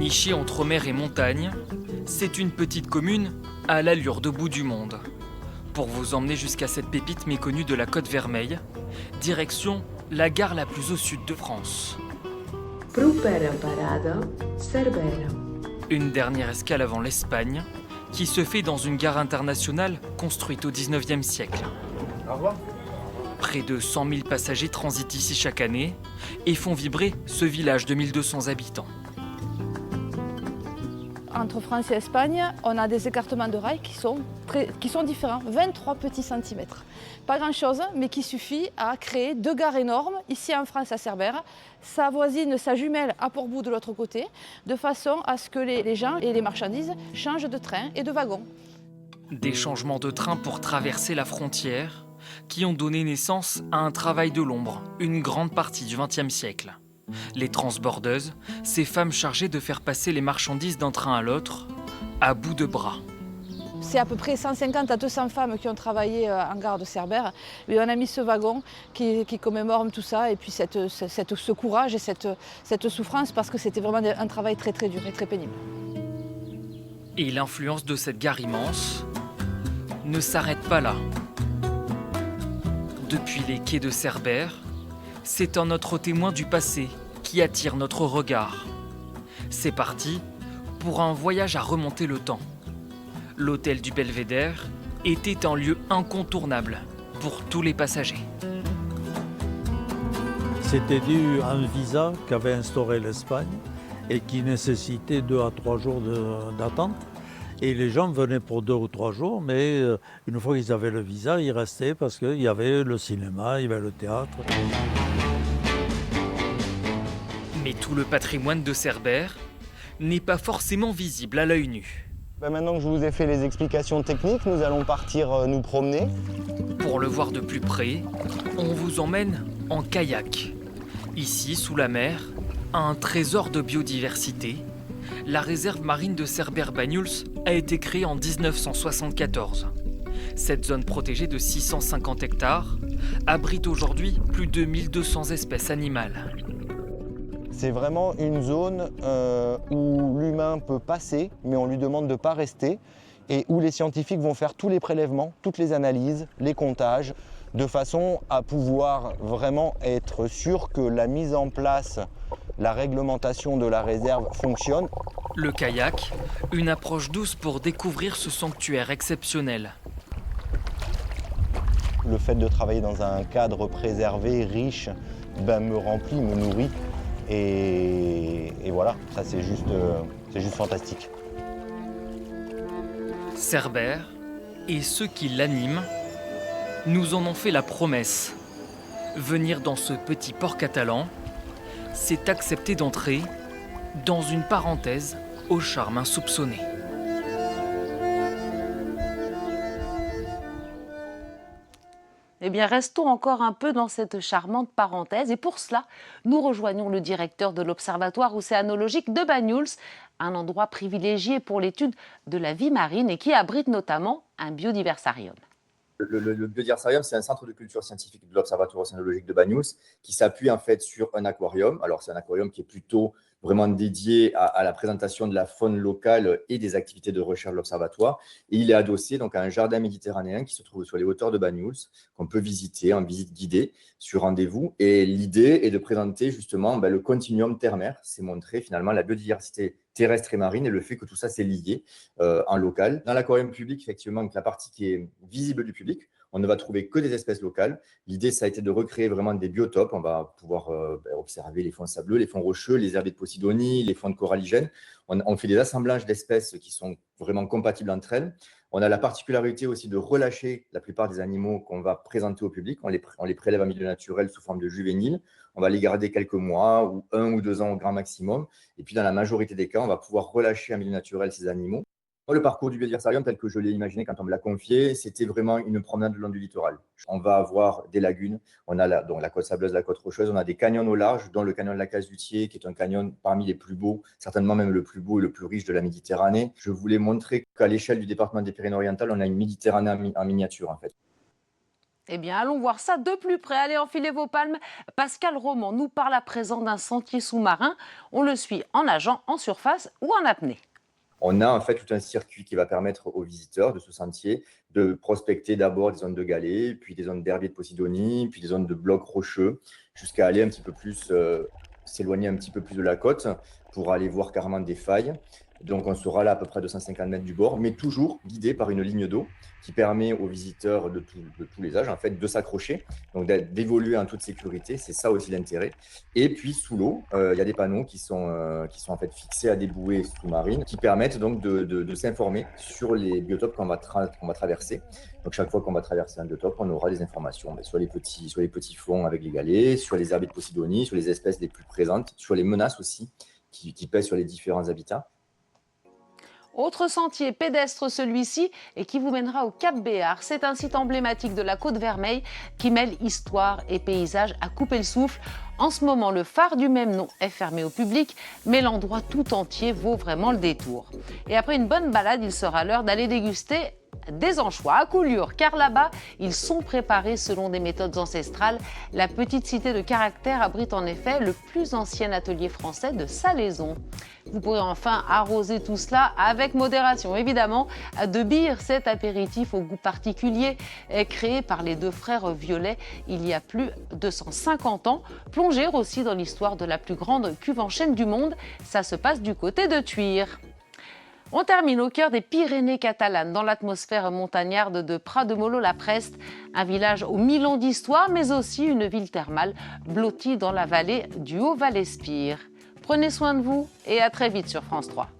Nichée entre mer et montagne, c'est une petite commune à l'allure de bout du monde. Pour vous emmener jusqu'à cette pépite méconnue de la Côte Vermeille, direction la gare la plus au sud de France. Propera parada, Cerbère. Une dernière escale avant l'Espagne, qui se fait dans une gare internationale construite au 19e siècle. Au revoir. Près de 100 000 passagers transitent ici chaque année et font vibrer ce village de 1200 habitants. Entre France et Espagne, on a des écartements de rails qui sont différents, 23 petits centimètres. Pas grand-chose, mais qui suffit à créer deux gares énormes, ici en France à Cerbère. Sa voisine, sa jumelle à Port-Bou de l'autre côté, de façon à ce que les gens et les marchandises changent de train et de wagon. Des changements de train pour traverser la frontière qui ont donné naissance à un travail de l'ombre, une grande partie du XXe siècle. Les transbordeuses, ces femmes chargées de faire passer les marchandises d'un train à l'autre, à bout de bras. C'est à peu près 150 à 200 femmes qui ont travaillé en gare de Cerbère. Et on a mis ce wagon qui commémore tout ça, et puis ce courage et cette souffrance, parce que c'était vraiment un travail très très dur et très pénible. Et l'influence de cette gare immense ne s'arrête pas là. Depuis les quais de Cerbère, c'est un autre témoin du passé qui attire notre regard. C'est parti pour un voyage à remonter le temps. L'hôtel du Belvédère était un lieu incontournable pour tous les passagers. C'était dû à un visa qu'avait instauré l'Espagne et qui nécessitait 2 à 3 jours d'attente. Et les gens venaient pour 2 ou 3 jours, mais une fois qu'ils avaient le visa, ils restaient parce qu'il y avait le cinéma, il y avait le théâtre. Mais tout le patrimoine de Cerbère n'est pas forcément visible à l'œil nu. Maintenant que je vous ai fait les explications techniques, nous allons partir nous promener. Pour le voir de plus près, on vous emmène en kayak. Ici, sous la mer, un trésor de biodiversité, la réserve marine de Cerbère-Banyuls a été créée en 1974. Cette zone protégée de 650 hectares abrite aujourd'hui plus de 1200 espèces animales. C'est vraiment une zone où l'humain peut passer, mais on lui demande de ne pas rester, et où les scientifiques vont faire tous les prélèvements, toutes les analyses, les comptages, de façon à pouvoir vraiment être sûr que la mise en place, la réglementation de la réserve fonctionne. Le kayak, une approche douce pour découvrir ce sanctuaire exceptionnel. Le fait de travailler dans un cadre préservé, riche, me remplit, me nourrit. Et voilà, ça c'est juste fantastique. Cerbère et ceux qui l'animent nous en ont fait la promesse. Venir dans ce petit port catalan, c'est accepter d'entrer dans une parenthèse au charme insoupçonné. Eh bien, restons encore un peu dans cette charmante parenthèse. Et pour cela, nous rejoignons le directeur de l'Observatoire océanologique de Banyuls, un endroit privilégié pour l'étude de la vie marine et qui abrite notamment un biodiversarium. Le biodiversarium, c'est un centre de culture scientifique de l'Observatoire océanologique de Banyuls qui s'appuie en fait sur un aquarium. Alors, c'est un aquarium qui est plutôt vraiment dédié à la présentation de la faune locale et des activités de recherche de l'Observatoire. Et il est adossé donc à un jardin méditerranéen qui se trouve sur les hauteurs de Banyuls, qu'on peut visiter en visite guidée sur rendez-vous. Et l'idée est de présenter justement le continuum terre-mer. C'est montrer finalement la biodiversité terrestre et marine et le fait que tout ça, c'est lié en local. Dans l'aquarium public, effectivement, donc la partie qui est visible du public, on ne va trouver que des espèces locales. L'idée, ça a été de recréer vraiment des biotopes. On va pouvoir observer les fonds sableux, les fonds rocheux, les herbiers de Posidonie, les fonds de coralligènes. On fait des assemblages d'espèces qui sont vraiment compatibles entre elles. On a la particularité aussi de relâcher la plupart des animaux qu'on va présenter au public. On les prélève en milieu naturel sous forme de juvéniles. On va les garder quelques mois ou 1 ou 2 ans au grand maximum. Et puis, dans la majorité des cas, on va pouvoir relâcher en milieu naturel ces animaux. Le parcours du biodiversarium, tel que je l'ai imaginé quand on me l'a confié, c'était vraiment une promenade le long du littoral. On va avoir des lagunes, on a la côte sableuse, la côte rocheuse, on a des canyons au large, dont le canyon de la Casutier, qui est un canyon parmi les plus beaux, certainement même le plus beau et le plus riche de la Méditerranée. Je voulais montrer qu'à l'échelle du département des Pyrénées-Orientales, on a une Méditerranée en miniature, en fait. Eh bien, allons voir ça de plus près. Allez, enfilez vos palmes. Pascal Roman nous parle à présent d'un sentier sous-marin. On le suit en nageant, en surface ou en apnée. On a en fait tout un circuit qui va permettre aux visiteurs de ce sentier de prospecter d'abord des zones de galets, puis des zones d'herbiers de Posidonie, puis des zones de blocs rocheux, jusqu'à aller un petit peu plus, s'éloigner un petit peu plus de la côte pour aller voir carrément des failles. Donc on sera là à peu près 250 mètres du bord, mais toujours guidé par une ligne d'eau qui permet aux visiteurs de tous les âges en fait, de s'accrocher, donc d'évoluer en toute sécurité, c'est ça aussi l'intérêt. Et puis sous l'eau, il y a des panneaux qui sont en fait fixés à des bouées sous-marines qui permettent donc de s'informer sur les biotopes qu'on va traverser. Donc chaque fois qu'on va traverser un biotope, on aura des informations sur les petits fonds avec les galets, sur les herbiers de Posidonie, sur les espèces les plus présentes, sur les menaces aussi qui pèsent sur les différents habitats. Autre sentier pédestre celui-ci et qui vous mènera au Cap Béar. C'est un site emblématique de la Côte Vermeille qui mêle histoire et paysage à couper le souffle. En ce moment, le phare du même nom est fermé au public, mais l'endroit tout entier vaut vraiment le détour. Et après une bonne balade, il sera l'heure d'aller déguster des anchois à Collioure, car là-bas, ils sont préparés selon des méthodes ancestrales. La petite cité de Caractère abrite en effet le plus ancien atelier français de salaison. Vous pourrez enfin arroser tout cela avec modération, évidemment, de bière, cet apéritif au goût particulier créé par les deux frères Violet il y a plus de 150 ans. Plonger aussi dans l'histoire de la plus grande cuve en chêne du monde, ça se passe du côté de Tuire. On termine au cœur des Pyrénées catalanes, dans l'atmosphère montagnarde de Prat-de-Mollo-la-Preste, un village aux 1000 ans d'histoire, mais aussi une ville thermale blottie dans la vallée du Haut-Vallespire. Prenez soin de vous et à très vite sur France 3.